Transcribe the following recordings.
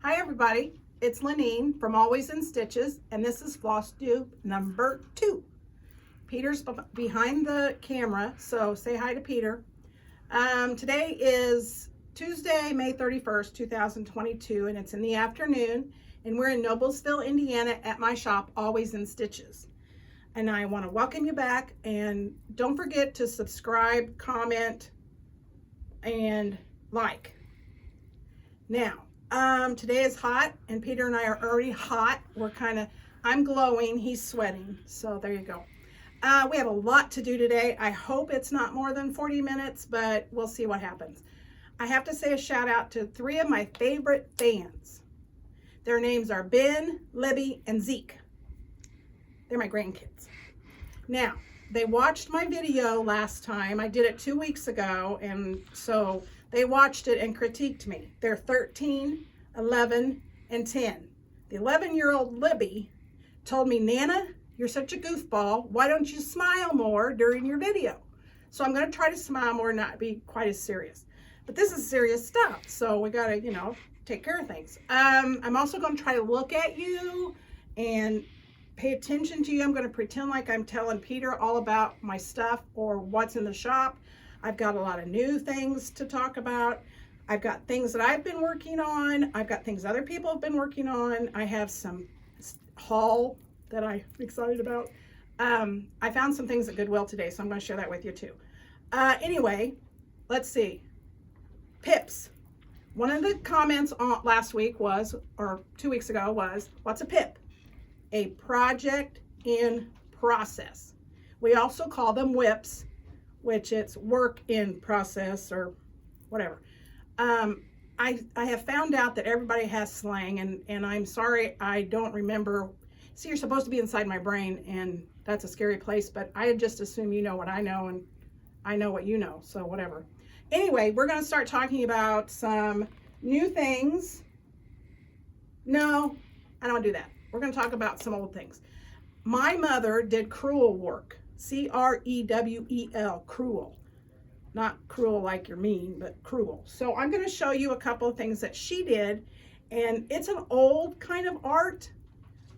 Hi everybody, it's Lenine from Always in Stitches, and this is Flosstube number 2. Peter's behind the camera, so say hi to Peter. Today is Tuesday, May 31st, 2022, and it's in the afternoon, and we're in Noblesville, Indiana at my shop, Always in Stitches. And I want to welcome you back, and don't forget to subscribe, comment, and like. Now, today is hot, and Peter and I are already hot. I'm glowing, he's sweating, so there you go. We have a lot to do today. I hope it's not more than 40 minutes, but we'll see what happens. I have to say a shout out to 3 of my favorite fans. Their names are Ben, Libby, and Zeke. They're my grandkids. Now, they watched my video last time. I did it 2 weeks ago, and so they watched it and critiqued me. They're 13, 11, and 10. The 11-year-old Libby told me, Nana, you're such a goofball. Why don't you smile more during your video? So I'm going to try to smile more and not be quite as serious. But this is serious stuff, so we got to, take care of things. I'm also going to try to look at you and pay attention to you. I'm going to pretend like I'm telling Peter all about my stuff or what's in the shop. I've got a lot of new things to talk about. I've got things that I've been working on. I've got things other people have been working on. I have some haul that I'm excited about. I found some things at Goodwill today, so I'm going to share that with you too. Anyway, let's see. Pips. One of the comments on last week was, or 2 weeks ago was, what's a pip? A project in process. We also call them whips, which it's work in process or whatever. I have found out that everybody has slang, and I'm sorry I don't remember. See, you're supposed to be inside my brain, and that's a scary place, but I just assume you know what I know, and I know what you know, so whatever. Anyway, we're going to start talking about some new things. No, I don't want to do that. We're going to talk about some old things. My mother did crewel work. C-R-E-W-E-L, cruel. Not cruel like you're mean, but cruel. So I'm going to show you a couple of things that she did, and it's an old kind of art,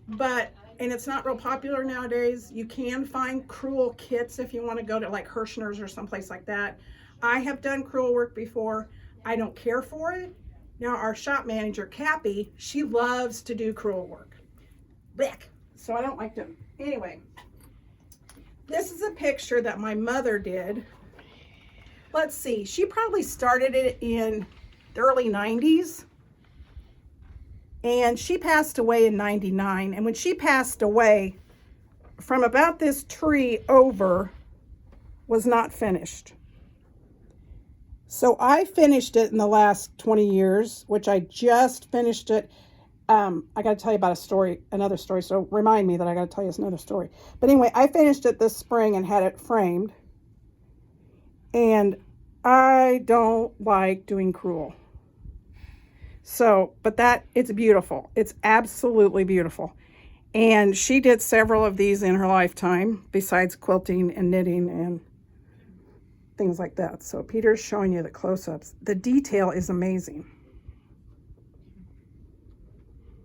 and it's not real popular nowadays. You can find crewel kits if you want to go to like Hirschner's or someplace like that. I have done crewel work before. I don't care for it. Now our shop manager, Cappy, she loves to do crewel work. Blech. So I don't like to. Anyway, this is a picture that my mother did. Let's see, she probably started it in the early 90s. And she passed away in 99. And when she passed away, from about this tree over was not finished. So I finished it in the last 20 years, which I just finished it. I got to tell you about another story. So remind me that I got to tell you another story. But anyway, I finished it this spring and had it framed. And I don't like doing crewel. So, but it's beautiful. It's absolutely beautiful. And she did several of these in her lifetime, besides quilting and knitting and things like that. So Peter's showing you the close-ups. The detail is amazing.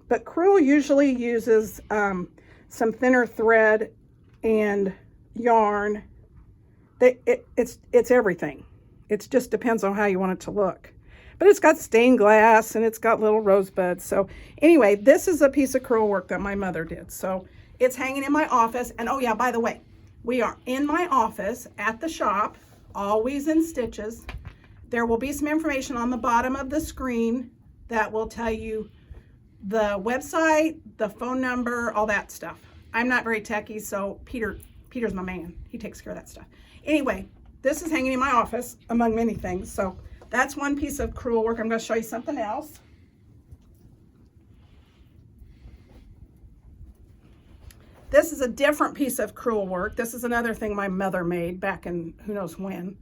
But crewel usually uses some thinner thread and yarn. It's everything. It just depends on how you want it to look. But it's got stained glass and it's got little rosebuds. So anyway, this is a piece of crewel work that my mother did. So it's hanging in my office. And oh yeah, by the way, we are in my office at the shop, Always in Stitches. There will be some information on the bottom of the screen that will tell you the website, the phone number, all that stuff. I'm not very techy, so Peter's my man. He takes care of that stuff. Anyway, this is hanging in my office among many things. So that's one piece of crewel work. I'm going to show you something else. This is a different piece of crewel work. This is another thing my mother made back in who knows when.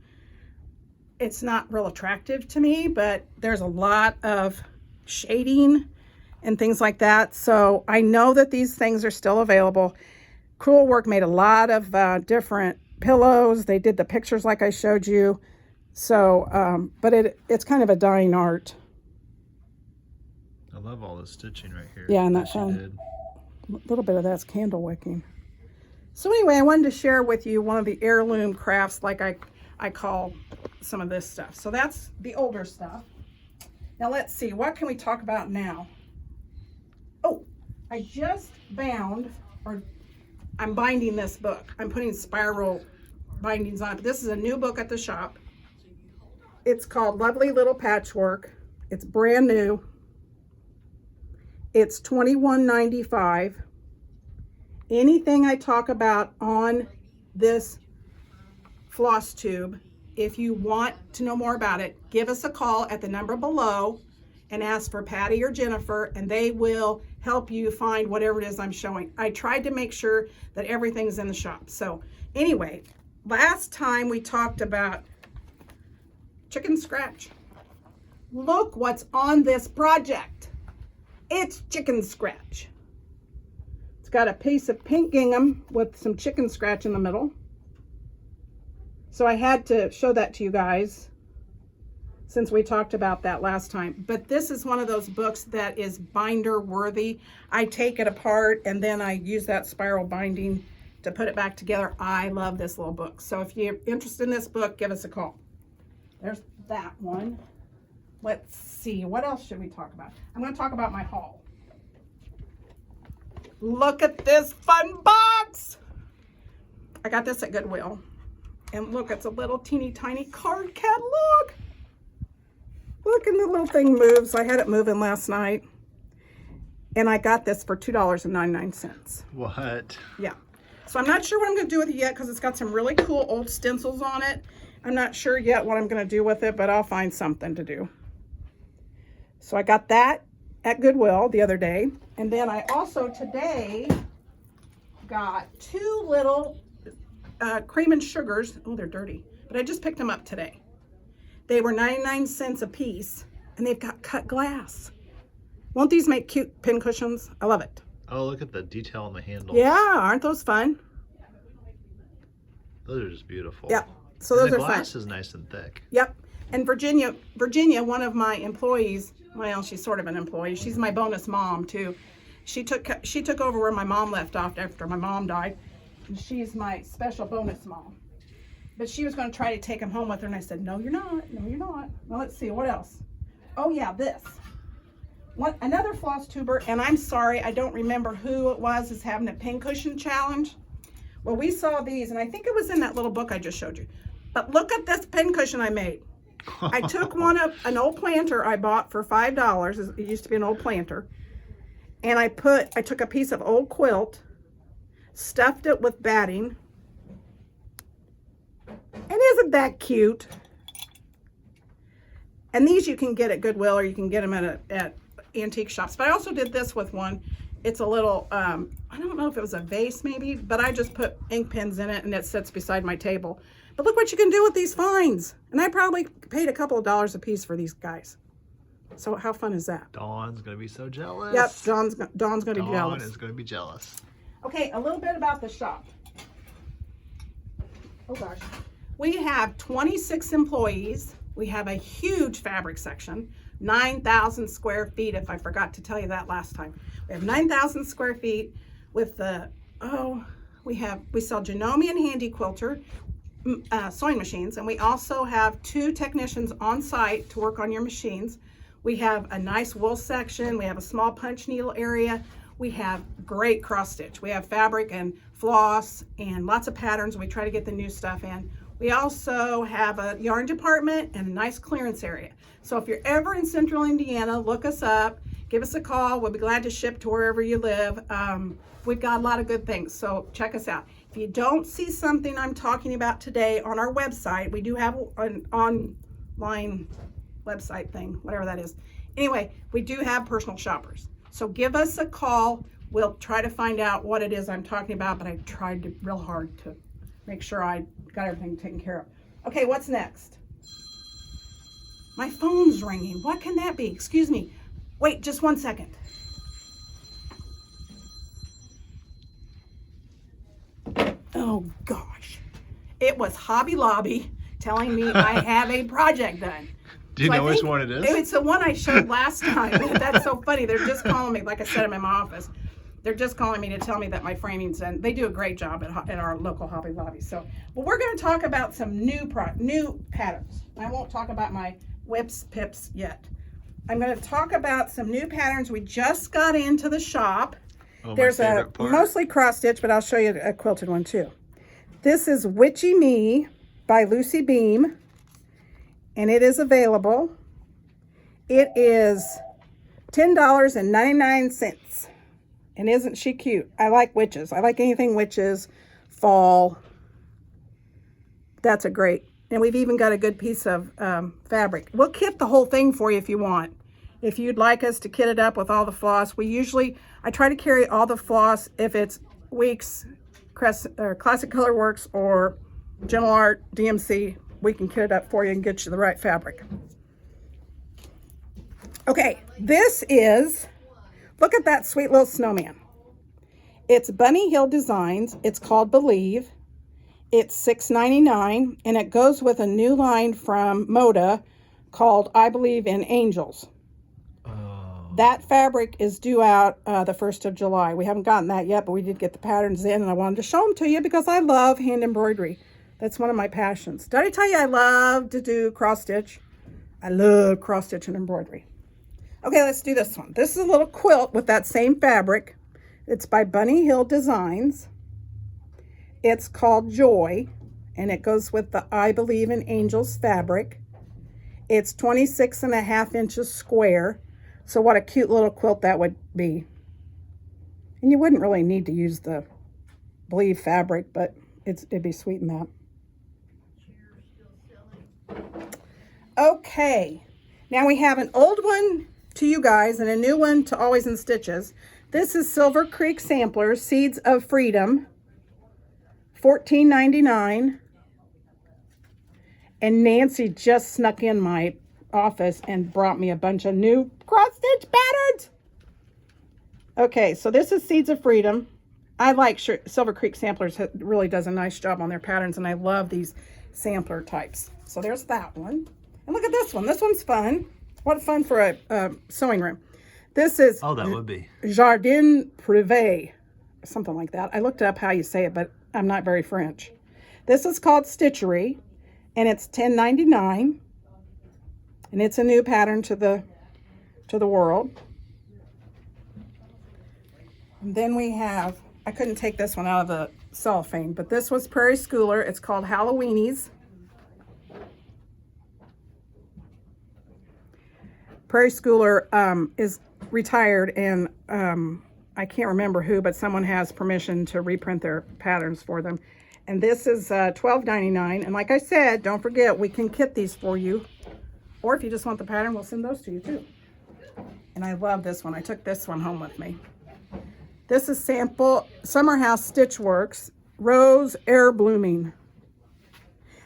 It's not real attractive to me, but there's a lot of shading and things like that. So I know that these things are still available. Crewel work made a lot of different pillows. They did the pictures like I showed you. So, but it's kind of a dying art. A love all the stitching right here. Yeah, and that's you fun. did. A little bit of that's candle wicking. So anyway, I wanted to share with you one of the heirloom crafts, like I call some of this stuff. So that's the older stuff. Now let's see, what can we talk about now? Oh, I just bound, or I'm binding this book. I'm putting spiral bindings on it. But this is a new book at the shop. It's called Lovely Little Patchwork. It's brand new. It's $21.95. Anything I talk about on this Flosstube, if you want to know more about it, give us a call at the number below and ask for Patty or Jennifer, and they will help you find whatever it is I'm showing. I tried to make sure that everything's in the shop. So anyway, last time we talked about chicken scratch. Look what's on this project. It's chicken scratch. It's got a piece of pink gingham with some chicken scratch in the middle. So I had to show that to you guys since we talked about that last time. But this is one of those books that is binder worthy. I take it apart and then I use that spiral binding to put it back together. I love this little book. So if you're interested in this book, give us a call. There's that one. Let's see, what else should we talk about? I'm going to talk about my haul. Look at this fun box. I got this at Goodwill. And look, it's a little teeny tiny card catalog. Look, and the little thing moves. I had it moving last night. And I got this for $2.99. What? Yeah. So I'm not sure what I'm going to do with it yet because it's got some really cool old stencils on it. I'm not sure yet what I'm going to do with it, but I'll find something to do. So I got that at Goodwill the other day. And then I also today got two little cream and sugars. Oh, they're dirty, but I just picked them up today. They were 99 cents a piece and they've got cut glass. Won't these make cute pin cushions? I love it. Oh, look at the detail on the handle. Yeah, aren't those fun? Those are just beautiful. Yep. So those and are the fun. glass is nice and thick. Yep. And Virginia, one of my employees, well, she's sort of an employee. She's my bonus mom too. She took over where my mom left off after my mom died. And she's my special bonus mom. But she was going to try to take him home with her, and I said, no, you're not. No, you're not. Well, let's see, what else? Oh yeah, this. Another floss tuber, and I'm sorry, I don't remember who it was, is having a pin cushion challenge. Well, we saw these, and I think it was in that little book I just showed you. But look at this pin cushion I made. I took an old planter I bought for $5. It used to be an old planter. And I took a piece of old quilt, stuffed it with batting. And isn't that cute? And these you can get at Goodwill, or you can get them at antique shops. But I also did this with one. It's a little, I don't know if it was a vase maybe, but I just put ink pens in it and it sits beside my table. But look what you can do with these finds. And I probably paid a couple of dollars a piece for these guys. So how fun is that? Dawn's going to be so jealous. Yep, Dawn's going to be jealous. Dawn is going to be jealous. Okay, a little bit about the shop. Oh gosh. We have 26 employees. We have a huge fabric section, 9,000 square feet, if I forgot to tell you that last time. We have 9,000 square feet with the, we sell Janome and Handy Quilter sewing machines, and we also have 2 technicians on site to work on your machines. We have a nice wool section. We have a small punch needle area. We have great cross stitch. We have fabric and floss and lots of patterns. We try to get the new stuff in. We also have a yarn department and a nice clearance area. So if you're ever in Central Indiana, look us up, give us a call. We'll be glad to ship to wherever you live. We've got a lot of good things, so check us out. If you don't see something I'm talking about today on our website, we do have an online website thing, whatever that is. Anyway, we do have personal shoppers. So give us a call. We'll try to find out what it is I'm talking about, but I tried real hard to make sure I got everything taken care of. Okay, what's next? My phone's ringing. What can that be? Excuse me. Wait, just one second. Oh gosh. It was Hobby Lobby telling me I have a project done. Do you So I know which think one it is? It's the one I showed last time. That's so funny. They're just calling me, like I said, I'm in my office. They're just calling me to tell me that my framing's done. They do a great job at our local Hobby Lobby. So, but we're going to talk about some new patterns. I won't talk about my whips pips yet. I'm going to talk about some new patterns we just got into the shop. Oh, There's my a favorite part. mostly cross stitch, but I'll show you a quilted one too. This is Witchy Me by Lucy Beam, and it is available. It is $10.99. And isn't she cute? I like witches. I like anything witches, fall. That's a great. And we've even got a good piece of fabric. We'll kit the whole thing for you if you want. If you'd like us to kit it up with all the floss, I try to carry all the floss. If it's Weeks, Classic Color Works, or Gentle Art, DMC, we can kit it up for you and get you the right fabric. Okay, this is, look at that sweet little snowman. It's Bunny Hill Designs. It's called Believe. It's $6.99, and it goes with a new line from Moda called I Believe in Angels. That fabric is due out the 1st of July. We haven't gotten that yet, but we did get the patterns in, and I wanted to show them to you because I love hand embroidery. That's one of my passions. Did I tell you I love to do cross stitch? I love cross stitch and embroidery. Okay, let's do this one. This is a little quilt with that same fabric. It's by Bunny Hill Designs. It's called Joy, and it goes with the I Believe in Angels fabric. It's 26.5 inches square. So what a cute little quilt that would be. And you wouldn't really need to use the Believe fabric, but it'd be sweet in that. Okay, now we have an old one to you guys and a new one to Always in Stitches. This is Silver Creek Sampler, Seeds of Freedom, $14.99. And Nancy just snuck in my office and brought me a bunch of new cross stitch patterns. Okay, so this is Seeds of Freedom. I like Silver Creek Samplers really does a nice job on their patterns, and I love these sampler types. So there's that one. And look at this one. This one's fun. What fun for a sewing room. This is Oh, that would be Jardin Prive, something like that. I looked up how you say it, but I'm not very French. This is called Stitchery, and it's $10.99. And it's a new pattern to the world. And then we have, I couldn't take this one out of the cellophane, but this was Prairie Schooler. It's called Halloweenies. Prairie Schooler is retired, and I can't remember who, but someone has permission to reprint their patterns for them. And this is $12.99. And like I said, don't forget, we can kit these for you. Or if you just want the pattern, we'll send those to you too. And I love this one. I took this one home with me. This is Sample Summer House Stitch Works, Rose Air Blooming.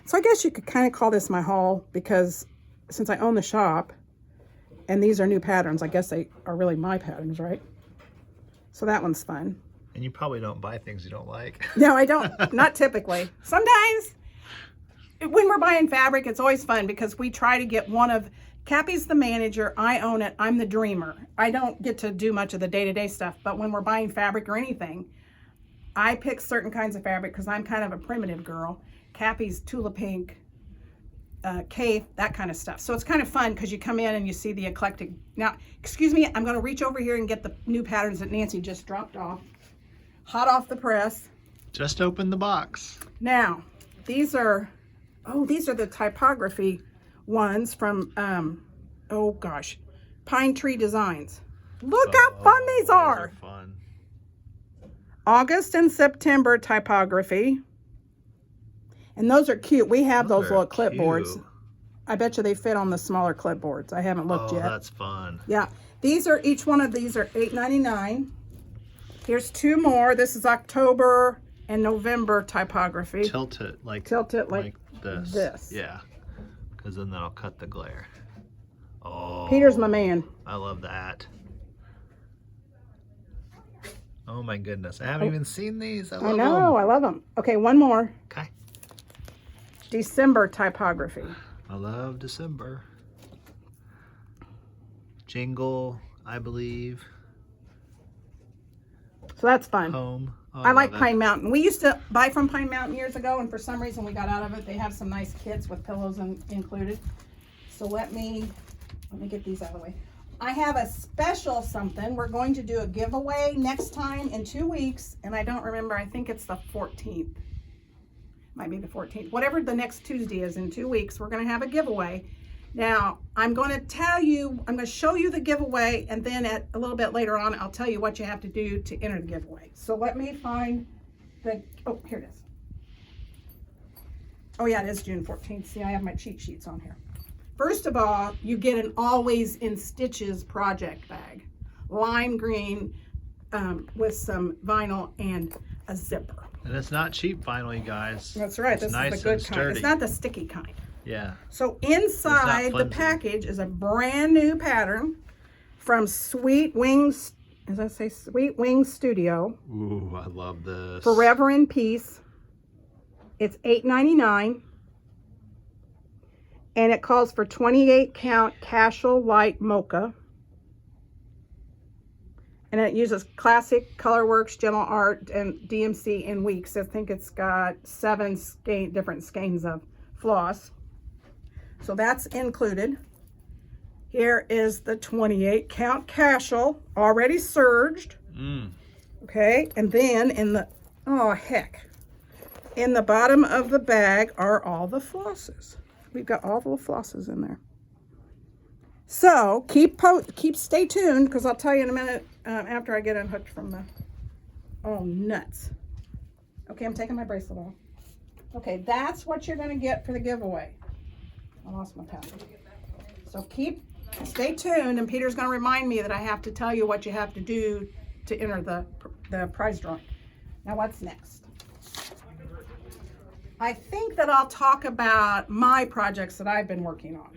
So I guess you could kind of call this my haul, because since I own the shop and these are new patterns, I guess they are really my patterns, right? So that one's fun. And you probably don't buy things you don't like. No, I don't. Not typically. Sometimes when we're buying fabric, it's always fun because we try to get one of, Cappy's the manager, I own it, I'm the dreamer. I don't get to do much of the day-to-day stuff, but when we're buying fabric or anything, I pick certain kinds of fabric because I'm kind of a primitive girl. Cappy's Tula Pink, Kate, that kind of stuff. So it's kind of fun because you come in and you see the eclectic. Now, excuse me, I'm going to reach over here and get the new patterns that Nancy just dropped off. Hot off the press. Just open the box. Now, these are the typography ones from, oh gosh, Pine Tree Designs. Look how fun these are. Fun. August and September typography. And those are cute. We have those little clipboards. Cute. I bet you they fit on the smaller clipboards. I haven't looked yet. Oh, that's fun. Yeah. Each one of these are $8.99. Here's two more. This is October and November typography. Tilt it like this. Yeah, because then that'll cut the glare. Oh, Peter's my man. I love that. Oh my goodness, I haven't even seen these. I love them. I love them. Okay, one more. Okay. December typography. I love December. Jingle, I believe. So that's fun. Home. Oh, I like love Pine Mountain. We used to buy from Pine Mountain years ago, and for some reason we got out of it. They have some nice kits with pillows included. So let me get these out of the way. I have a special something. We're going to do a giveaway next time in 2 weeks, and I don't remember. I think it's the 14th. Might be the 14th. Whatever the next Tuesday is in 2 weeks, we're going to have a giveaway. Now, I'm going to tell you, I'm going to show you the giveaway, and then a little bit later on, I'll tell you what you have to do to enter the giveaway. So let me find the, oh, here it is. Oh yeah, it is June 14th. See, I have my cheat sheets on here. First of all, you get an Always in Stitches project bag. Lime green with some vinyl and a zipper. And it's not cheap vinyl, you guys. That's right. It's This nice is the good and kind. sturdy. It's not the sticky kind. Yeah. So inside the package is a brand new pattern from Sweet Wings, as I say, Sweet Wings Studio. Ooh, I love this. Forever in Peace. It's $8.99. And it calls for 28 count Casual Light Mocha. And it uses classic Colorworks, Gentle Art, and DMC in weeks. I think it's got 7 different skeins of floss. So that's included. Here is the 28 count Casual, already serged. Okay, and then in the, oh heck, in the bottom of the bag are all the flosses. We've got all the flosses in there. So stay tuned, because I'll tell you in a minute after I get unhooked from the, oh nuts. Okay, I'm taking my bracelet off. Okay, that's what you're going to get for the giveaway. I lost my password. So stay tuned, and Peter's going to remind me that I have to tell you what you have to do to enter the prize drawing. Now what's next? I think that I'll talk about my projects that I've been working on.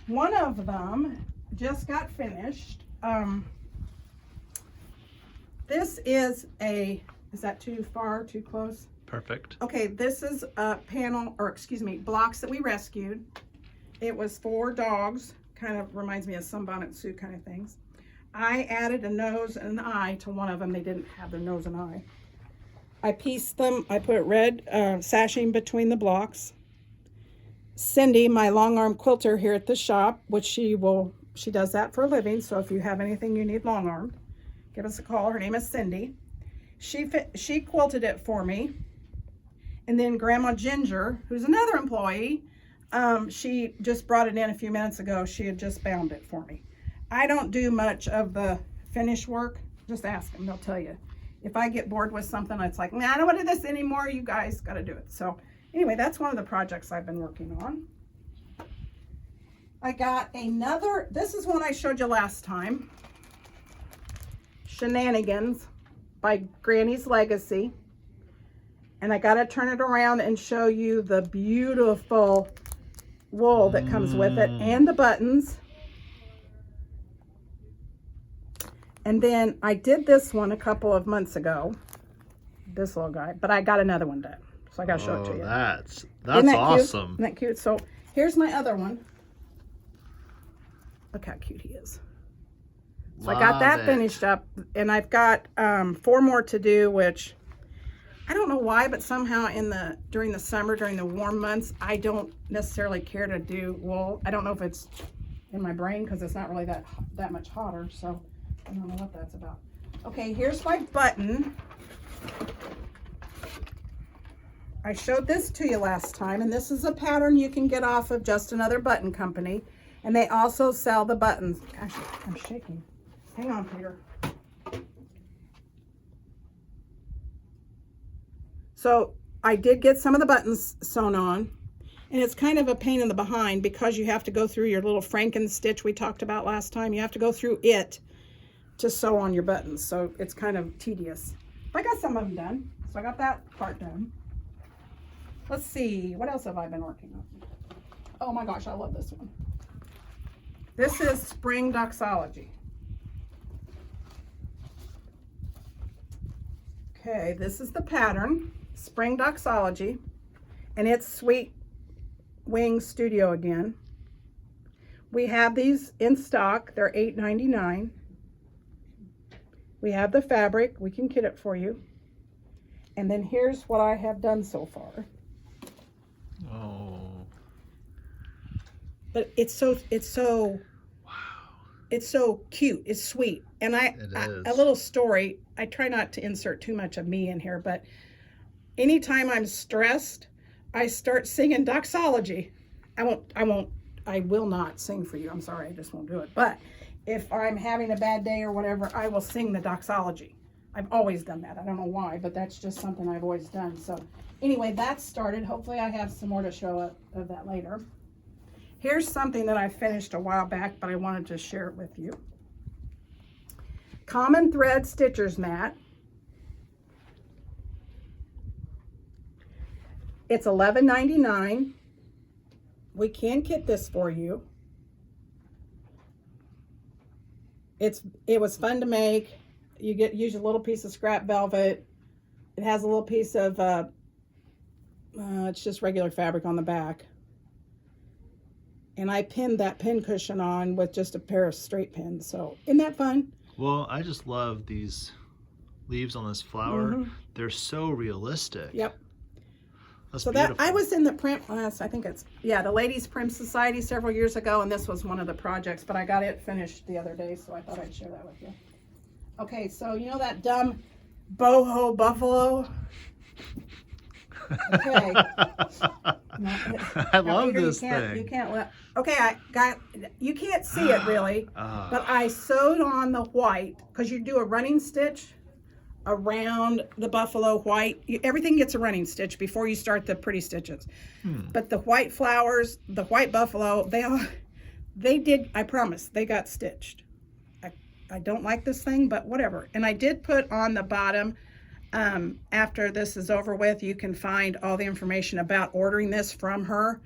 One of them just got finished. This is that too far, too close? Perfect. Okay, this is a blocks that we rescued. It was 4 dogs, kind of reminds me of Sunbonnet Sue kind of things. I added a nose and an eye to one of them. They didn't have their nose and eye. I pieced them, I put red sashing between the blocks. Cindy, my long arm quilter here at the shop, which she does that for a living, so if you have anything you need long armed, give us a call. Her name is Cindy. She quilted it for me. And then Grandma Ginger, who's another employee, she just brought it in a few minutes ago. She had just bound it for me. I don't do much of the finish work. Just ask them, they'll tell you. If I get bored with something, it's like, nah, I don't want to do this anymore. You guys got to do it. So anyway, that's one of the projects I've been working on. I got another, this is one I showed you last time. Shenanigans by Granny's Legacy. And I got to turn it around and show you the beautiful wool that comes with it and the buttons. And then I did this one a couple of months ago, this little guy, but I got another one done. So I got to show it to you. That's Isn't that awesome. Cute? Isn't that cute? So here's my other one. Look how cute he is. So I got that finished up, and I've got 4 more to do, which I don't know why, but somehow during the summer, during the warm months, I don't necessarily care to do wool. I don't know if it's in my brain because it's not really that much hotter, so I don't know what that's about. Okay, here's my button. I showed this to you last time, and this is a pattern you can get off of Just Another Button Company, and they also sell the buttons. Gosh, I'm shaking. Hang on, Peter. So I did get some of the buttons sewn on, and it's kind of a pain in the behind because you have to go through your little Franken stitch we talked about last time. You have to go through it to sew on your buttons, so it's kind of tedious. But I got some of them done, so I got that part done. Let's see, what else have I been working on? Oh my gosh, I love this one. This is Spring Doxology. Okay, this is the pattern, Spring Doxology, and it's Sweet Wings Studio again. We have these in stock. They're $8.99. We have the fabric. We can kit it for you. And then here's what I have done so far. Oh. But it's so cute. It's sweet. And a little story. I try not to insert too much of me in here, but anytime I'm stressed, I start singing Doxology. I will not sing for you. I'm sorry, I just won't do it. But if I'm having a bad day or whatever, I will sing the Doxology. I've always done that. I don't know why, but that's just something I've always done. So anyway, that's started. Hopefully I have some more to show up of that later. Here's something that I finished a while back, but I wanted to share it with you. Common Thread Stitcher's Mat. It's $11.99. We can kit this for you. It was fun to make. You use a little piece of scrap velvet. It has a little piece of it's just regular fabric on the back. And I pinned that pin cushion on with just a pair of straight pins. So isn't that fun? Well, I just love these leaves on this flower. Mm-hmm. They're so realistic. Yep. That's so beautiful. that I was in the I think it's, yeah, the Ladies Prim Society several years ago, and this was one of the projects, but I got it finished the other day, so I thought I'd share that with you. Okay, so you know that dumb Boho Buffalo? Okay. I love Peter, this you thing. can't let, okay, you can't see it really, but I sewed on the white, because you do a running stitch around the buffalo white. Everything gets a running stitch before you start the pretty stitches. But the white flowers, the white buffalo, they did, I promise, they got stitched. I don't like this thing, but whatever. And I did put on the bottom, after this is over with, you can find all the information about ordering this from her,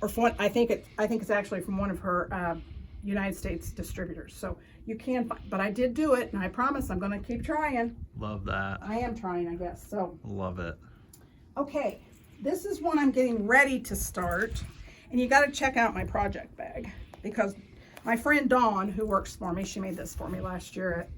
or from, I think it's actually from one of her United States distributors. So you can find, but I did do it, and I promise I'm going to keep trying. Love that. I am trying, I guess. So love it. okay, this is one I'm getting ready to start, and you got to check out my project bag, because my friend Dawn, who works for me, she made this for me last year.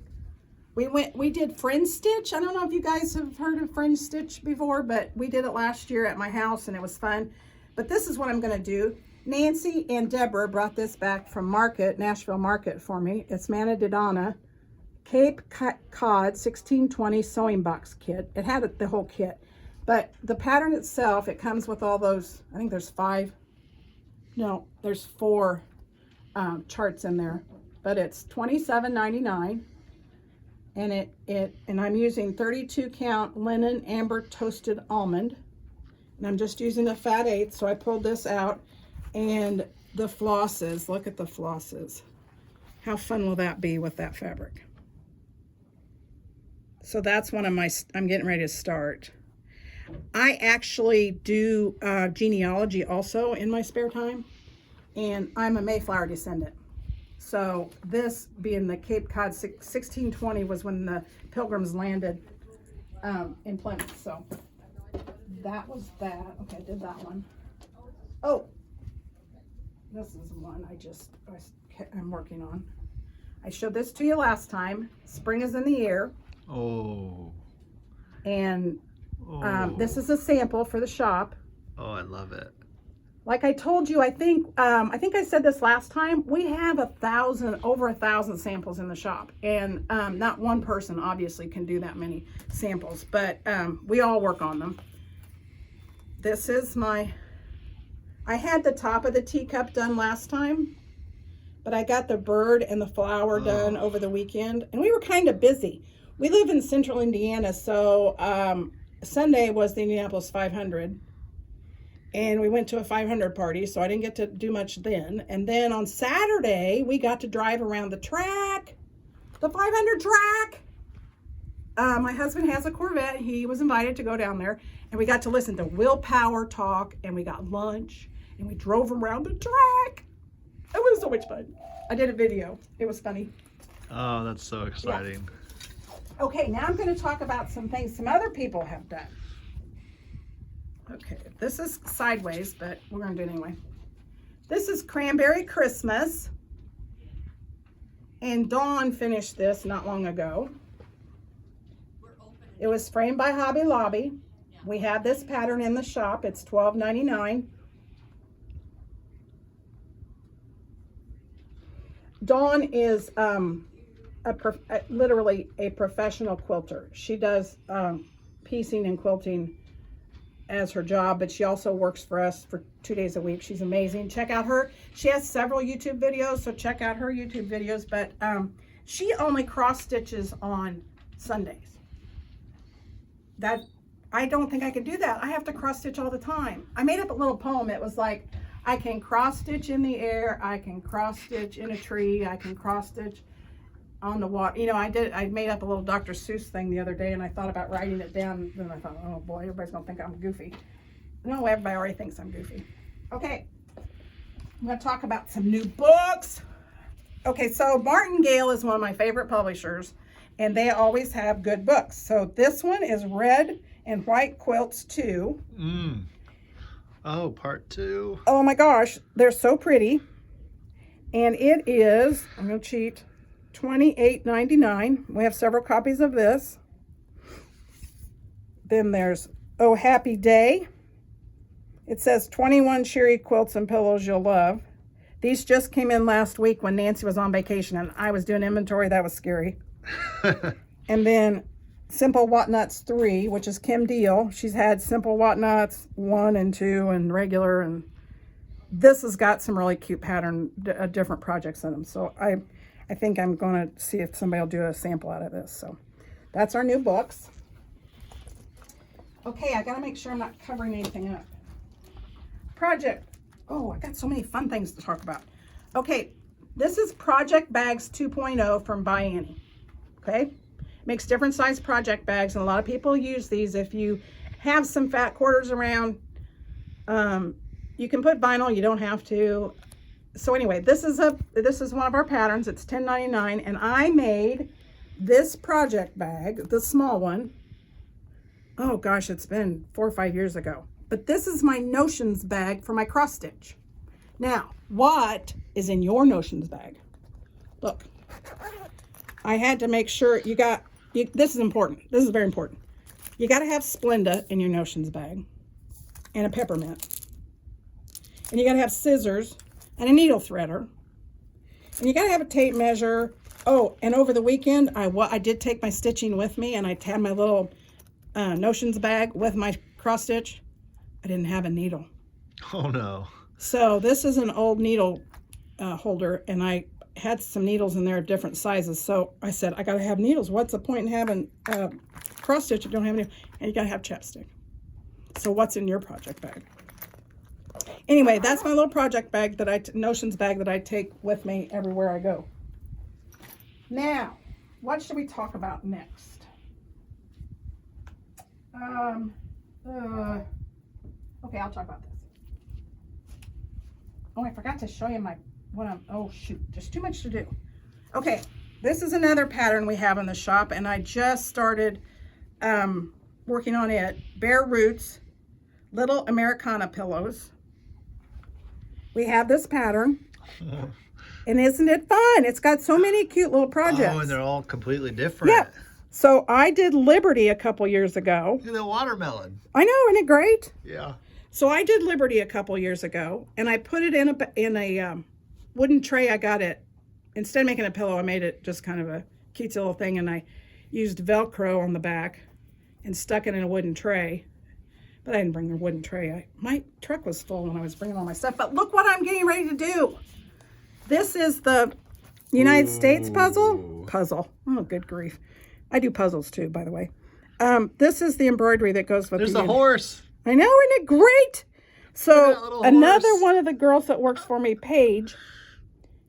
We did fringe stitch. I don't know if you guys have heard of fringe stitch before, but we did it last year at my house, and it was fun. But this is what I'm going to do. Nancy and Deborah brought this back from Nashville Market for me. It's Manadidana Cape Cod 1620 sewing box kit. It had the whole kit, but the pattern itself, it comes with all those, I think there's there's 4 charts in there, but it's $27.99, and and I'm using 32 count linen amber toasted almond, and I'm just using a fat 1/8, so I pulled this out. And the flosses, look at the flosses. How fun will that be with that fabric? So that's one of I'm getting ready to start. I actually do genealogy also in my spare time, and I'm a Mayflower descendant. So this being the Cape Cod 1620 was when the Pilgrims landed in Plymouth. So that was that. Okay, I did that one. Oh, this is one I'm working on. I showed this to you last time. Spring is in the air. Oh. And this is a sample for the shop. Oh, I love it. Like I told you, I think I said this last time, we have over 1,000 samples in the shop. And not one person obviously can do that many samples, but we all work on them. This is I had the top of the teacup done last time, but I got the bird and the flower done over the weekend, and we were kind of busy. We live in central Indiana, so Sunday was the Indianapolis 500, and we went to a 500 party, so I didn't get to do much then. And then on Saturday, we got to drive around the track, the 500 track. My husband has a Corvette. He was invited to go down there, and we got to listen to Willpower talk, and we got lunch, and we drove around the track. It was so much fun. I did a video. It was funny. Oh, that's so exciting. Yeah. Okay, now I'm going to talk about some things some other people have done. Okay, this is sideways, but we're going to do it anyway. This is Cranberry Christmas. And Dawn finished this not long ago. It was framed by Hobby Lobby. We have this pattern in the shop. It's $12.99. Dawn is literally a professional quilter. She does piecing and quilting as her job, but she also works for us for 2 days a week. She's amazing. Check out her. She has several YouTube videos, so check out her YouTube videos, but she only cross stitches on Sundays. That, I don't think I could do that. I have to cross stitch all the time. I made up a little poem. It was like, I can cross stitch in the air, I can cross stitch in a tree, I can cross stitch on the water. You know, I made up a little Dr. Seuss thing the other day, and I thought about writing it down, and I thought, oh boy, everybody's gonna think I'm goofy. No, everybody already thinks I'm goofy. Okay, I'm gonna talk about some new books. Okay, so Martingale is one of my favorite publishers, and they always have good books. So this one is Red and White Quilts 2. Oh, part 2. Oh my gosh, they're so pretty. And it is, I'm gonna cheat, $28.99. We have several copies of this. Then there's Oh Happy Day. It says 21 cheery quilts and pillows you'll love. These just came in last week when Nancy was on vacation and I was doing inventory. That was scary. And then Simple Whatnots 3, which is Kim Deal. She's had Simple Whatnots 1 and 2 and regular, and this has got some really cute pattern, different projects in them. So I think I'm going to see if somebody will do a sample out of this. So that's our new books. Okay, I got to make sure I'm not covering anything up. Project. Oh, I got so many fun things to talk about. Okay, this is Project Bags 2.0 from Byannie. Okay, makes different size project bags, and a lot of people use these. If you have some fat quarters around, you can put vinyl, you don't have to. So anyway, this is one of our patterns. It's $10.99, and I made this project bag, the small one. Oh gosh, it's been 4 or 5 years ago. But this is my notions bag for my cross stitch. Now, what is in your notions bag? Look, I had to make sure this is important. This is very important. You got to have Splenda in your notions bag, and a peppermint. And you got to have scissors and a needle threader. And you got to have a tape measure. Oh, and over the weekend, I did take my stitching with me, and I had my little notions bag with my cross stitch. I didn't have a needle. Oh no. So this is an old needle holder, and I had some needles in there of different sizes. So I said, I got to have needles. What's the point in having cross stitch if you don't have any? And you got to have chapstick. So what's in your project bag? Anyway, that's my little project bag notions bag that I take with me everywhere I go. Now, what should we talk about next? Okay, I'll talk about this. Oh, I forgot to show you oh shoot, there's too much to do. Okay, this is another pattern we have in the shop, and I just started working on it. Bare Roots, Little Americana Pillows. We have this pattern, and isn't it fun? It's got so many cute little projects. Oh, and they're all completely different. Yeah. So I did Liberty a couple years ago. Look at the watermelon. I know, isn't it great? Yeah. So I did Liberty a couple years ago, and I put it in a wooden tray. I got it, instead of making a pillow, I made it just kind of a cute little thing, and I used Velcro on the back and stuck it in a wooden tray. But I didn't bring the wooden tray. My truck was full when I was bringing all my stuff. But look what I'm getting ready to do. This is the United States puzzle. Oh, good grief. I do puzzles too, by the way. This is the embroidery that goes with There's a horse. I know, isn't it great? So another horse. one of the girls that works for me, Paige,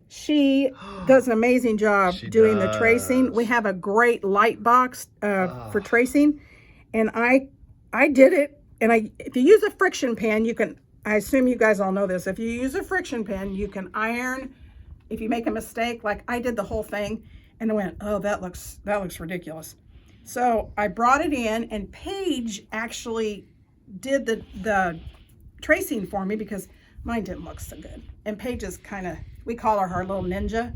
she does an amazing job doing the tracing. We have a great light box for tracing, and I did it. And if you use a friction pen, you can, I assume you guys all know this, if you use a friction pen, you can iron. If you make a mistake, like I did the whole thing, and I went, oh, that looks ridiculous. So I brought it in, and Paige actually did the tracing for me, because Mine didn't look so good. And Paige is kind of, we call her little ninja.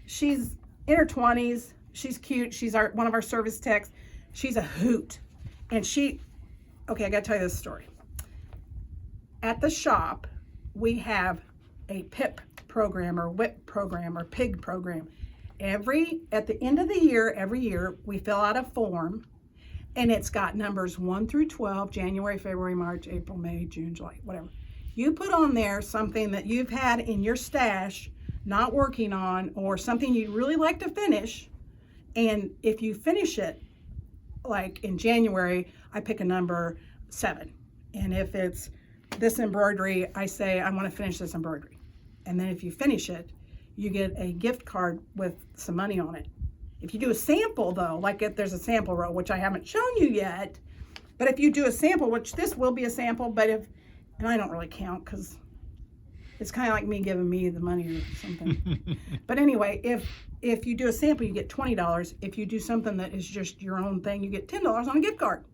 She's in her 20s. She's cute. She's one of our service techs. She's a hoot. And okay, I got to tell you this story. At the shop, we have a PIP program or WHIP program or PIG program. At the end of the year, every year, we fill out a form, and it's got numbers 1 through 12, January, February, March, April, May, June, July, whatever. You put on there something that you've had in your stash, not working on, or something you'd really like to finish. And if you finish it, like in January, I pick a number 7. And if it's this embroidery, I say, I want to finish this embroidery. And then if you finish it, you get a gift card with some money on it. If you do a sample though, like if there's a sample row, which I haven't shown you yet, but if you do a sample, which this will be a sample, but and I don't really count because it's kind of like me giving me the money or something. But anyway, if you do a sample, you get $20. If you do something that is just your own thing, you get $10 on a gift card.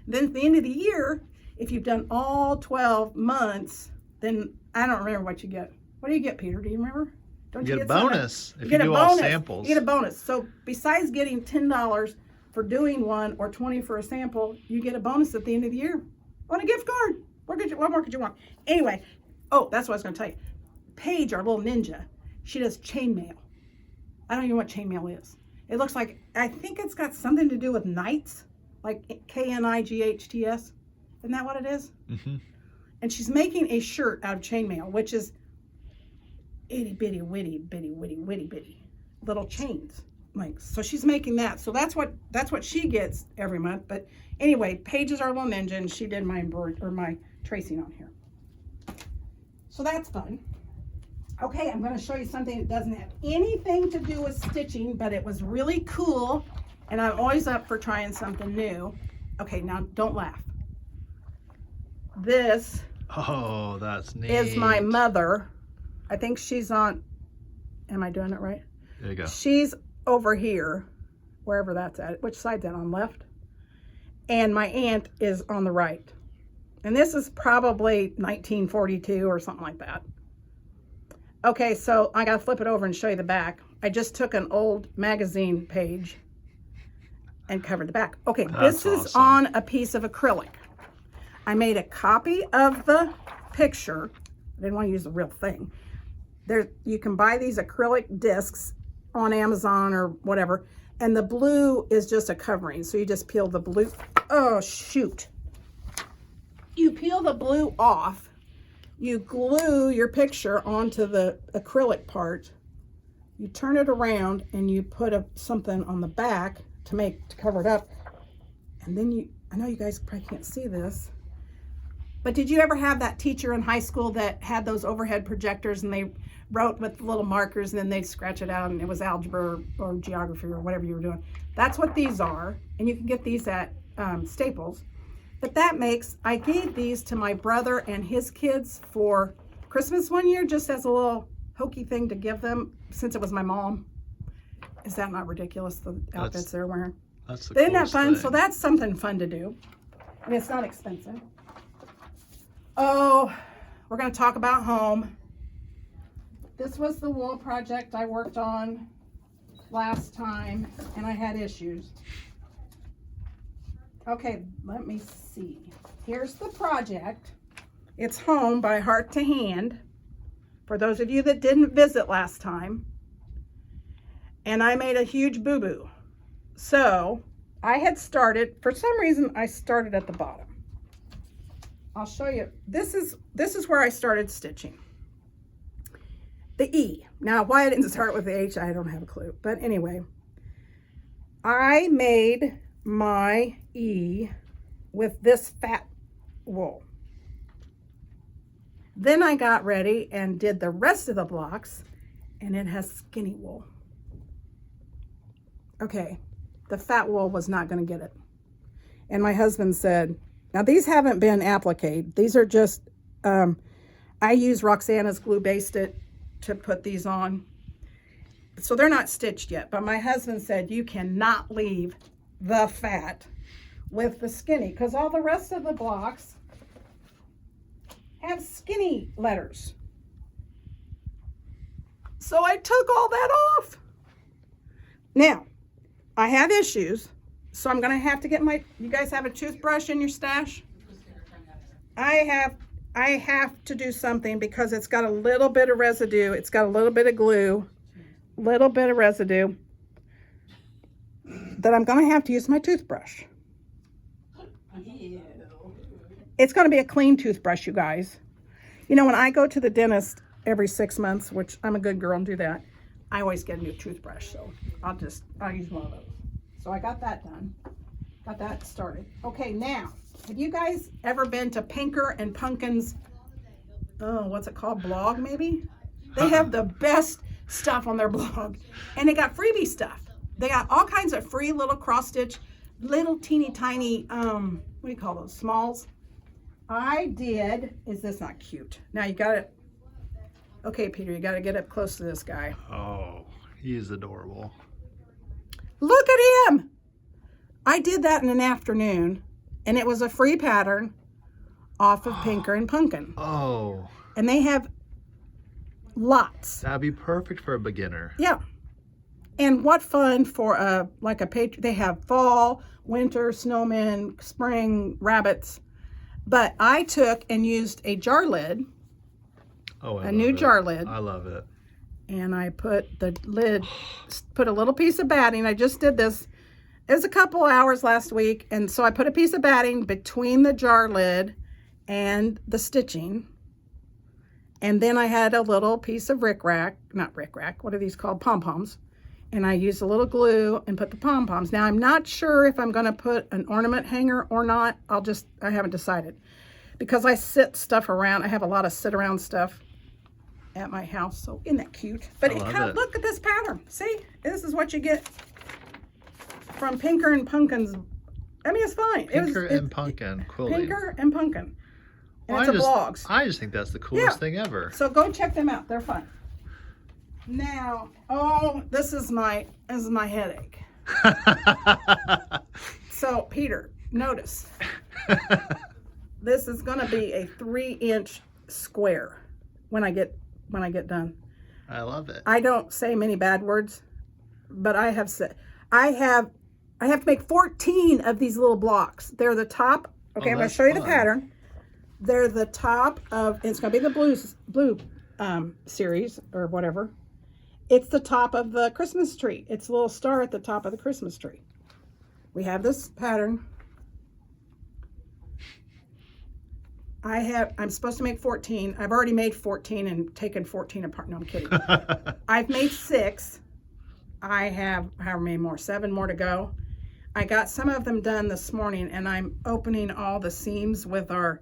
Then at the end of the year, if you've done all 12 months, then I don't remember what you get. What do you get, Peter? Do you remember? Don't you get a bonus if you do all samples. You get a bonus. So besides getting $10 for doing one or 20 for a sample, you get a bonus at the end of the year on a gift card. What more could you want? Anyway, oh, that's what I was going to tell you. Paige, our little ninja, she does chainmail. I don't even know what chainmail is. It looks like, I think it's got something to do with knights, like K-N-I-G-H-T-S. Isn't that what it is? Mm-hmm. And she's making a shirt out of chainmail, which is itty bitty witty bitty little chains. Like, so she's making that. So that's what she gets every month. But anyway, Paige is our little ninja, and she did my embroidery or my tracing on here. So that's fun. Okay, I'm going to show you something that doesn't have anything to do with stitching, but it was really cool, and I'm always up for trying something new. Okay, now don't laugh. This that's neat. Is my mother. I think she's on, am I doing it right? There you go. She's over here, wherever that's at. Which side's that on? Left? And my aunt is on the right. And this is probably 1942 or something like that. Okay, so I gotta flip it over and show you the back. I just took an old magazine page and covered the back. Okay, this is awesome. On a piece of acrylic. I made a copy of the picture. I didn't want to use the real thing. You can buy these acrylic discs on Amazon or whatever, and the blue is just a covering. So you just peel the blue. Oh, shoot. You peel the blue off. You glue your picture onto the acrylic part. You turn it around and you put something on the back to cover it up. And then I know you guys probably can't see this, but did you ever have that teacher in high school that had those overhead projectors and they wrote with little markers and then they'd scratch it out and it was algebra or geography or whatever you were doing? That's what these are. And you can get these at Staples. But I gave these to my brother and his kids for Christmas one year, just as a little hokey thing to give them, since it was my mom. Is that not ridiculous, the outfits they're wearing? That's the Isn't that fun? thing. So that's something fun to do. And it's not expensive. Oh, we're going to talk about home. This was the wool project I worked on last time, and I had issues. Okay, let me see. Here's the project. It's Home by Heart to Hand, for those of you that didn't visit last time. And I made a huge boo-boo. So I had started, for some reason I started at the bottom. I'll show you. This is where I started stitching. The E. Now, why I didn't start with the H, I don't have a clue. But anyway, I made my E with this fat wool. Then I got ready and did the rest of the blocks, and it has skinny wool. Okay, the fat wool was not going to get it. And my husband said, now these haven't been appliqued. These are just, I use Roxana's glue based it to put these on. So they're not stitched yet, but my husband said, you cannot leave the fat with the skinny, because all the rest of the blocks have skinny letters. So I took all that off. Now, I have issues, so I'm going to have to get you guys have a toothbrush in your stash? I have to do something because it's got a little bit of residue. It's got a little bit of glue, little bit of residue that I'm going to have to use my toothbrush. It's going to be a clean toothbrush, you guys. You know, when I go to the dentist every 6 months, which I'm a good girl and do that, I always get a new toothbrush, so I'll use one of those. So I got that done. Got that started. Okay, now, have you guys ever been to Pinker and Pumpkin's, what's it called, blog maybe? They have the best stuff on their blog. And they got freebie stuff. They got all kinds of free little cross stitch, little teeny tiny, what do you call those, smalls? Is this not cute? Now you got it. Okay, Peter, you got to get up close to this guy. Oh, he is adorable. Look at him. I did that in an afternoon, and it was a free pattern off of Pinker and Pumpkin. Oh. And they have lots. That'd be perfect for a beginner. Yeah. And what fun for they have fall, winter, snowmen, spring, rabbits. But I took and used a jar lid. Oh, a new jar lid. I love it. And I put the lid, put a little piece of batting. I just did this. It was a couple hours last week. And so I put a piece of batting between the jar lid and the stitching. And then I had a little piece of not rickrack, what are these called? Pom-poms. And I used a little glue and put the pom-poms. Now I'm not sure if I'm going to put an ornament hanger or not. I haven't decided. Because I sit stuff around. I have a lot of sit around stuff at my house. So isn't that cute? But look at this pattern. See, this is what you get from Pinker and Pumpkin's. I mean, it's fine. Pinker and Pumpkin quilting. Pinker and Pumpkin. And Well, it's a blogs. I just think that's the coolest thing ever. So go check them out. They're fun. Now, this is my headache. So Peter, notice. This is going to be a 3-inch square when I get done. I love it. I don't say many bad words, but I have to make 14 of these little blocks. They're the top. Okay, I'm going to show you the pattern. They're the top of, it's going to be the blue series or whatever. It's the top of the Christmas tree. It's a little star at the top of the Christmas tree. We have this pattern. I'm supposed to make 14. I've already made 14 and taken 14 apart. No, I'm kidding. I've made 6. I have however many more, 7 more to go. I got some of them done this morning, and I'm opening all the seams with our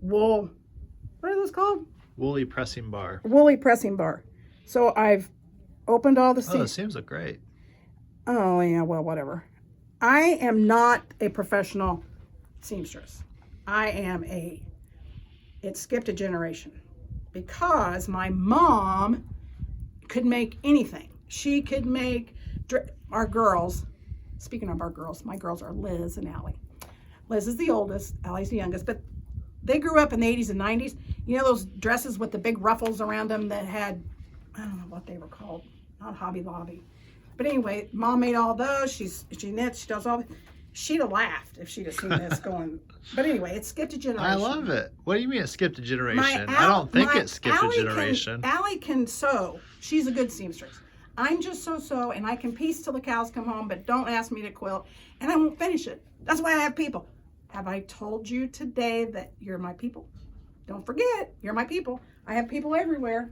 wool. What are those called? Woolly pressing bar. Woolly pressing bar. So I've opened all the seams. Oh, the seams look great. Oh, yeah, well, whatever. I am not a professional seamstress. It skipped a generation because my mom could make anything. She could make our girls. Speaking of our girls, my girls are Liz and Allie. Liz is the oldest, Allie's the youngest, but they grew up in the 80s and 90s. You know those dresses with the big ruffles around them that had, I don't know what they were called, not Hobby Lobby. But anyway, Mom made all those. She knits, she does all. She'd have laughed if she'd have seen this going. But anyway, it skipped a generation. I love it. What do you mean it skipped a generation? I don't think it skipped a generation. Allie can sew. She's a good seamstress. I'm just so, and I can piece till the cows come home, but don't ask me to quilt, and I won't finish it. That's why I have people. Have I told you today that you're my people? Don't forget, you're my people. I have people everywhere.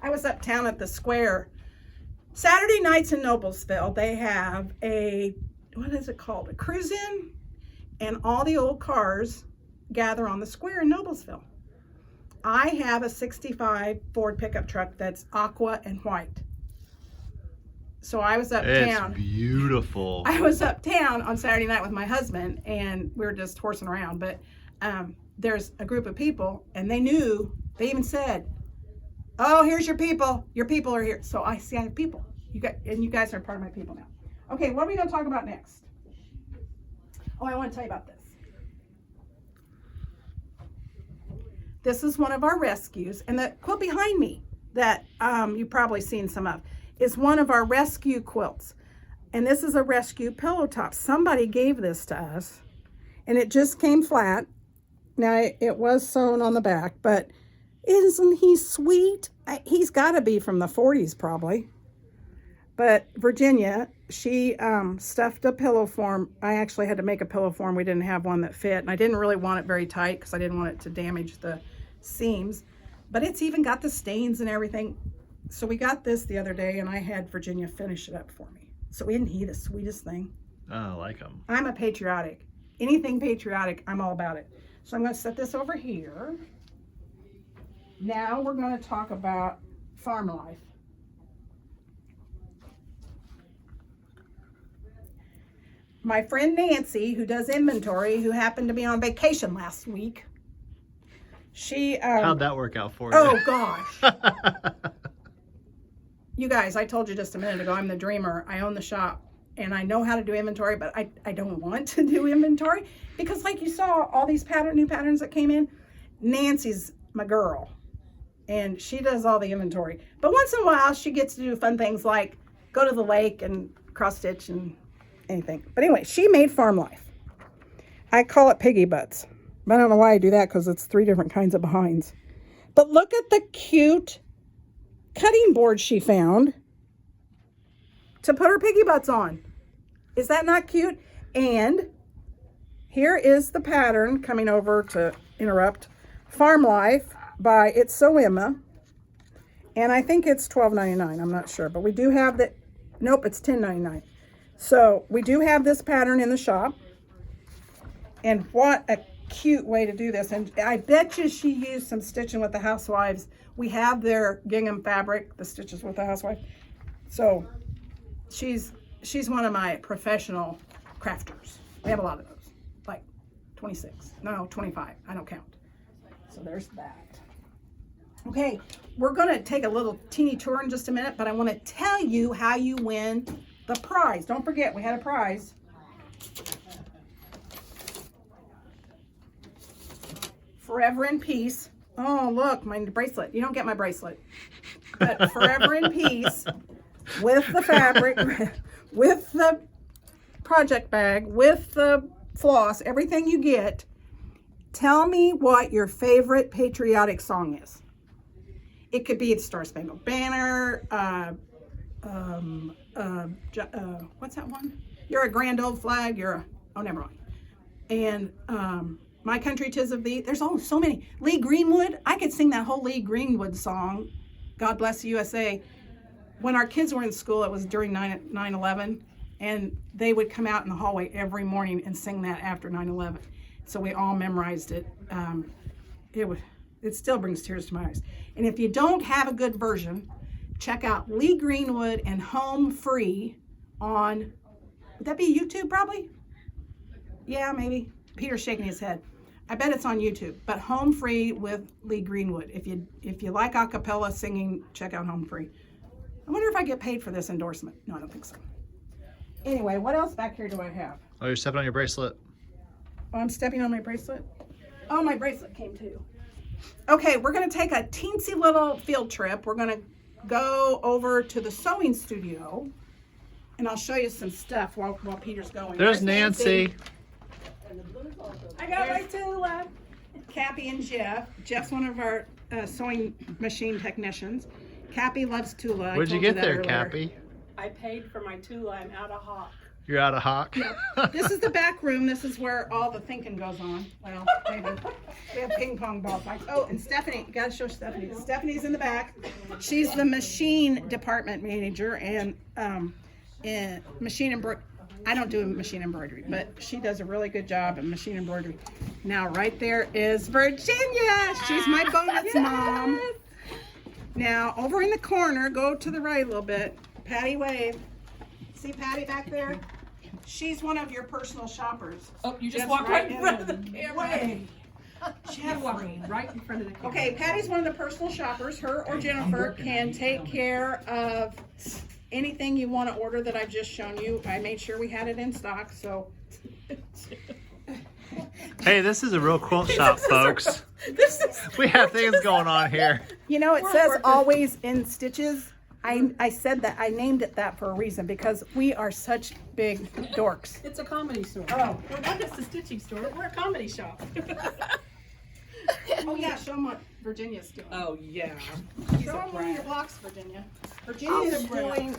I was uptown at the square. Saturday nights in Noblesville, they have what is it called? A cruise-in, and all the old cars gather on the square in Noblesville. I have a 65 Ford pickup truck that's aqua and white. So I was uptown. It's beautiful. I was uptown on Saturday night with my husband, and we were just horsing around. But there's a group of people, and they even said, "Oh, here's your people. Your people are here." So I have people. You guys are part of my people now. Okay, what are we going to talk about next? Oh, I want to tell you about this. This is one of our rescues. And the quilt behind me that you've probably seen some of is one of our rescue quilts. And this is a rescue pillow top. Somebody gave this to us and it just came flat. Now it was sewn on the back, but isn't he sweet? He's got to be from the 40s probably. But Virginia, she stuffed a pillow form. I actually had to make a pillow form. We didn't have one that fit, and I didn't really want it very tight because I didn't want it to damage the seams. But it's even got the stains and everything. So we got this the other day, and I had Virginia finish it up for me. So isn't he the sweetest thing? Oh, I like him. I'm a patriotic. Anything patriotic, I'm all about it. So I'm going to set this over here. Now we're going to talk about farm life. My friend Nancy, who does inventory, who happened to be on vacation last week, she... How'd that work out for you? Oh, gosh. You guys, I told you just a minute ago, I'm the dreamer. I own the shop, and I know how to do inventory, but I don't want to do inventory because, like you saw, all these new patterns that came in, Nancy's my girl, and she does all the inventory. But once in a while, she gets to do fun things like go to the lake and cross-stitch and anything. But anyway, she made farm life. I call it piggy butts. But I don't know why I do that because it's 3 different kinds of behinds. But look at the cute cutting board she found to put her piggy butts on. Is that not cute? And here is the pattern coming over to interrupt. Farm Life by It's So Emma. And I think it's $12.99. I'm not sure. But we do have the... Nope, it's $10.99. So we do have this pattern in the shop. And what a cute way to do this. And I bet you she used some stitching with the housewives. We have their gingham fabric, the stitches with the housewife. So she's one of my professional crafters. We have a lot of those, like 26, no, 25. I don't count. So there's that. Okay, we're going to take a little teeny tour in just a minute, but I want to tell you how you win the prize. Don't forget, we had a prize. Forever in Peace. Oh, look, my bracelet. You don't get my bracelet. But Forever in Peace with the fabric, with the project bag, with the floss, everything you get. Tell me what your favorite patriotic song is. It could be the Star Spangled Banner, what's that one? You're a Grand Old Flag, oh, never mind. And My Country 'Tis of Thee. There's so many. Lee Greenwood, I could sing that whole Lee Greenwood song, God Bless the USA. When our kids were in school, it was during 9/11, and they would come out in the hallway every morning and sing that after 9/11. So we all memorized it. It still brings tears to my eyes. And if you don't have a good version, check out Lee Greenwood and Home Free on, would that be YouTube probably? Yeah, maybe. Peter's shaking his head. I bet it's on YouTube. But Home Free with Lee Greenwood. If you like a cappella singing, check out Home Free. I wonder if I get paid for this endorsement. No, I don't think so. Anyway, what else back here do I have? Oh, you're stepping on your bracelet. Oh, I'm stepping on my bracelet? Oh, my bracelet came too. Okay, we're going to take a teensy little field trip. We're going to go over to the sewing studio, and I'll show you some stuff while Peter's going. There's Nancy. I got my Tula. Cappy and Jeff. Jeff's one of our sewing machine technicians. Cappy loves Tula. Where'd you get there, Cappy? I paid for my Tula. I'm out of hock. You're out of hock? Yep. This is the back room. This is where all the thinking goes on. Well, maybe. We have ping pong ball fights. Oh, and Stephanie. You gotta show Stephanie. Stephanie's in the back. She's the machine department manager and machine embroidery. I don't do machine embroidery, but she does a really good job at machine embroidery. Now, right there is Virginia. She's my bonus mom. Now, over in the corner, go to the right a little bit. Patty wave. See Patty back there? She's one of your personal shoppers. Oh, you just walked right in front of the camera. Jeffrey. Right in front of the camera. Okay, Patty's one of the personal shoppers. Her or Jennifer can take care of anything you want to order that I've just shown you. I made sure we had it in stock, so. Hey, Hey, this is a real quilt shop, folks. This is, We have things going on here. you know, it says always in stitches. I said that, I named it that for a reason because we are such big dorks. It's a comedy store. Oh. We're not just a stitching store. We're a comedy shop. Oh yeah, show them what Virginia's doing. Oh, yeah. Show them one of your blocks, Virginia. Virginia's doing,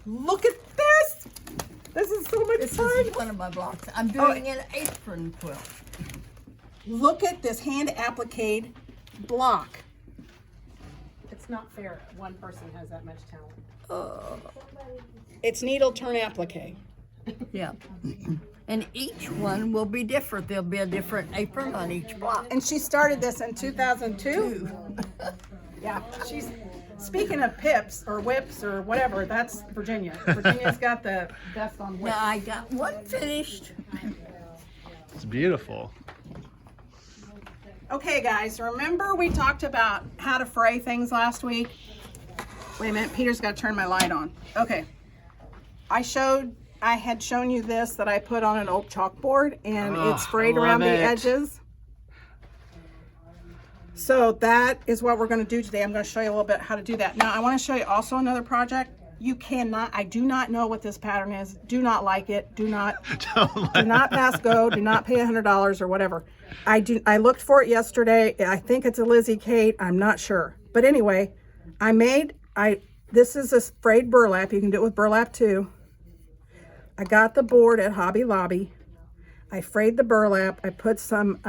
look at this! This is so much This fun. is one of my blocks. I'm doing an apron quilt. Look at this hand applique block. It's not fair. One person has that much talent. It's needle turn applique. Yeah. And each one will be different. There'll be a different apron on each block. And she started this in 2002. Yeah, she's, speaking of pips or whips or whatever, that's Virginia. Virginia's got the best on whips. Now I got one finished. It's beautiful. Okay guys, remember we talked about how to fray things last week? Wait a minute, Peter's got to turn my light on. Okay, I had shown you this that I put on an oak chalkboard and it's frayed I around love the it. edges. So that is what we're going to do today. I'm going to show you a little bit how to do that. Now I want to show you also another project. You cannot, I do not know what this pattern is. Do not like it. Do not pass go. Do not pay $100 or whatever. I looked for it yesterday. I think it's a Lizzie Kate. I'm not sure. But anyway, this is a frayed burlap. You can do it with burlap too. I got the board at Hobby Lobby. I frayed the burlap. I put some,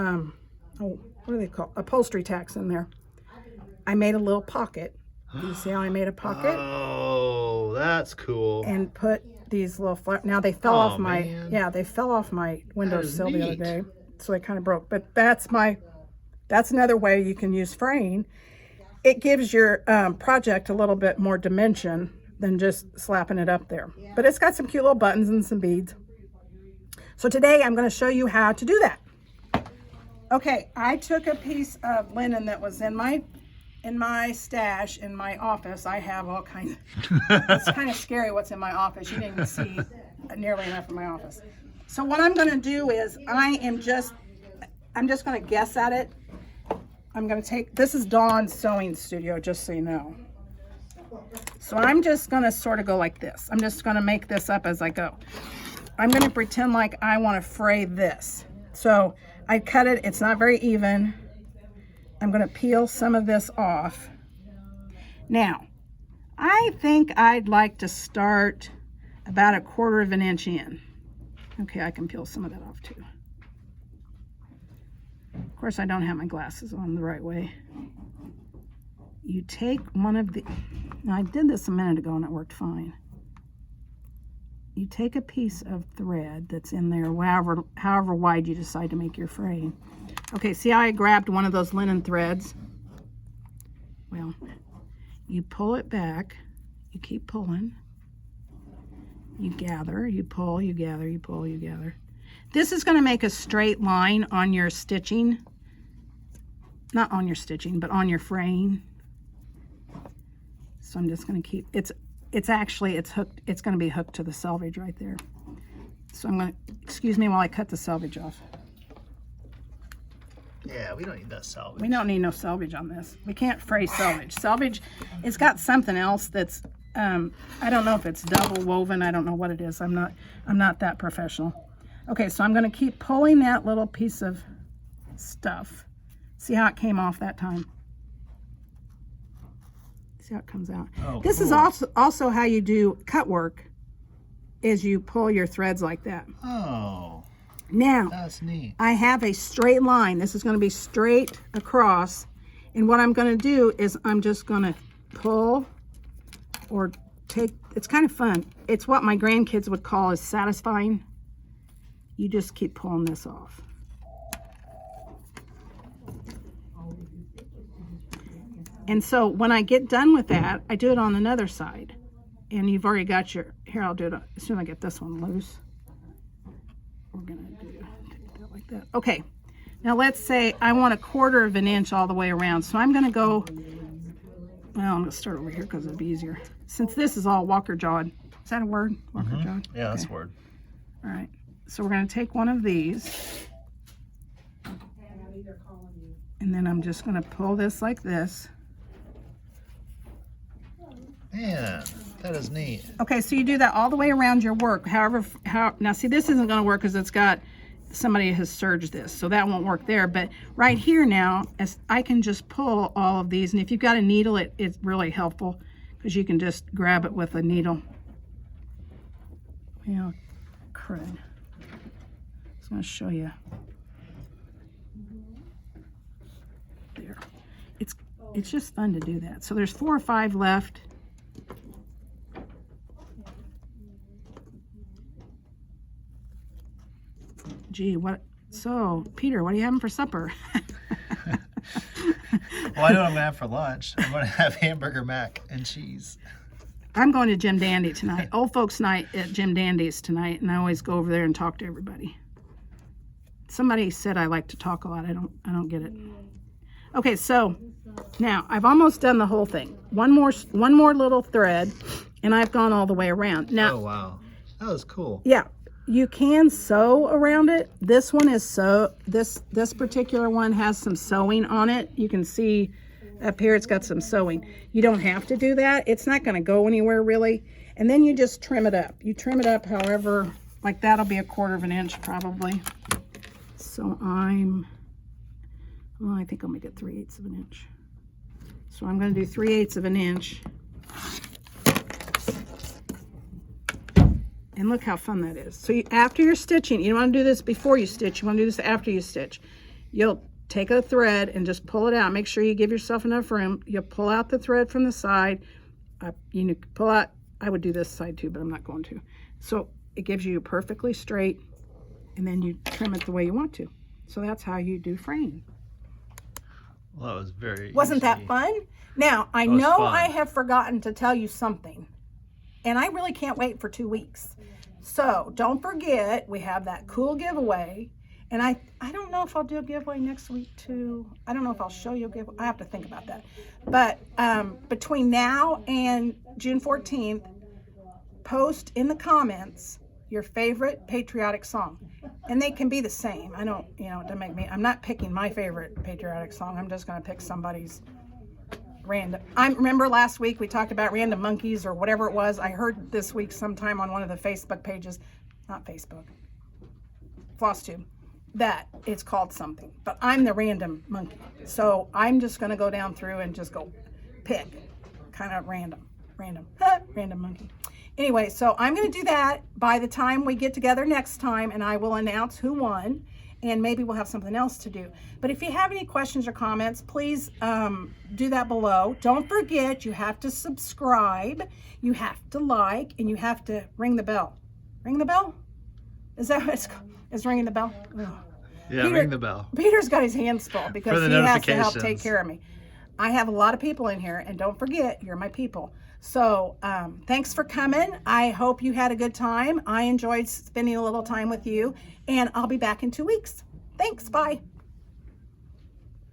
what do they call, upholstery tacks in there. I made a little pocket. Do you see how I made a pocket? Oh, that's cool. And put these little now they fell off my, man. yeah, they fell off my windowsill the other neat. day. So they kind of broke. But that's another way you can use fraying. It gives your project a little bit more dimension than just slapping it up there. But it's got some cute little buttons and some beads. So today I'm going to show you how to do that. Okay, I took a piece of linen that was in my stash in my office. I have all kinds of, it's kind of scary what's in my office. You didn't even see nearly enough in my office. So what I'm going to do is I'm just going to guess at it. I'm going to take, this is Dawn's sewing studio, just so you know. So I'm just going to sort of go like this. I'm just going to make this up as I go. I'm going to pretend like I want to fray this. So I cut it. It's not very even. I'm going to peel some of this off. Now, I think I'd like to start about 1/4 of an inch in. Okay, I can peel some of that off too. Of course, I don't have my glasses on the right way. You take one of the, now I did this a minute ago and it worked fine. You take a piece of thread that's in there, however wide you decide to make your fraying. Okay, see how I grabbed one of those linen threads? Well, you pull it back, you keep pulling, you gather, you pull, you gather, you pull, you gather. This is going to make a straight line on your stitching. Not on your stitching, but on your fraying. So I'm just going to keep, it's hooked, it's going to be hooked to the selvage right there. So I'm going to, excuse me while I cut the selvage off. Yeah, we don't need that salvage. We don't need no selvage on this. We can't fray selvage. Selvage, it's got something else that's, I don't know if it's double woven. I don't know what it is. I'm not that professional. Okay, so I'm going to keep pulling that little piece of stuff. See how it came off that time? See how it comes out? Oh, this cool. is also how you do cut work, is you pull your threads like that. Oh, Now, that's neat. I have a straight line. This is going to be straight across. And what I'm going to do is I'm just going to pull or take, it's kind of fun. It's what my grandkids would call as satisfying. You just keep pulling this off. And so when I get done with that, I do it on another side. And you've already got your, here I'll do it as soon as I get this one loose. We're gonna take that like that. Okay, now let's say I want 1/4 of an inch all the way around. So I'm gonna go, well, I'm gonna start over here because it'll be easier. Since this is all walker jawed. Is that a word? Walker jawed? Yeah, that's Okay. a word. All right, so we're gonna take one of these. And then I'm just going to pull this like this. Man, that is neat. Okay, so you do that all the way around your work. Now see, this isn't going to work because it's got, somebody has serged this, so that won't work there. But right here now, as I can just pull all of these, and if you've got a needle, it's really helpful because you can just grab it with a needle. Yeah, crud. I'm going to show you. There. It's just fun to do that. So there's 4 or 5 left. Gee, what? So, Peter, what are you having for supper? Well, I know what I'm gonna have for lunch. I'm gonna have hamburger, mac, and cheese. I'm going to Jim Dandy tonight. Old folks' night at Jim Dandy's tonight, and I always go over there and talk to everybody. Somebody said I like to talk a lot. I don't get it. Okay, so now I've almost done the whole thing. One more little thread, and I've gone all the way around. Now, Oh wow, that was cool. yeah, you can sew around it. This one is this particular one has some sewing on it. You can see up here it's got some sewing. You don't have to do that. It's not going to go anywhere really. And then you just trim it up. You trim it up however, like that'll be 1/4 inch probably. So I think I'll make it 3/8 inch. So I'm going to do 3/8 inch. And look how fun that is. So after you're stitching, you don't want to do this before you stitch. You want to do this after you stitch. You'll take a thread and just pull it out. Make sure you give yourself enough room. You'll pull out the thread from the side. Pull out. I would do this side too, but I'm not going to. So it gives you perfectly straight, and then you trim it the way you want to. So that's how you do fraying. Well, that was very Wasn't easy. that fun? Now, I That was know fun. I have forgotten to tell you something, and I really can't wait for 2 weeks. So don't forget, we have that cool giveaway, and I don't know if I'll do a giveaway next week too. I don't know if I'll show you a giveaway. I have to think about that. But between now and June 14th, post in the comments your favorite patriotic song. And they can be the same. I don't, it doesn't make me, I'm not picking my favorite patriotic song. I'm just going to pick somebody's random. I remember last week we talked about random monkeys or whatever it was. I heard this week sometime on one of the Facebook pages, not Facebook, Flosstube, that it's called something. But I'm the random monkey. So I'm just going to go down through and just go pick. Kind of random monkey. Anyway, so I'm going to do that by the time we get together next time, and I will announce who won, and maybe we'll have something else to do. But if you have any questions or comments, please do that below. Don't forget, you have to subscribe, you have to like, and you have to ring the bell. Ring the bell? Is that what it's called? Is ringing the bell? Ugh. Yeah, Peter, ring the bell. Peter's got his hands full because For he the has to help take notifications. care of me. I have a lot of people in here, and don't forget, you're my people. So thanks for coming. I hope you had a good time. I enjoyed spending a little time with you, and I'll be back in 2 weeks. Thanks. Bye.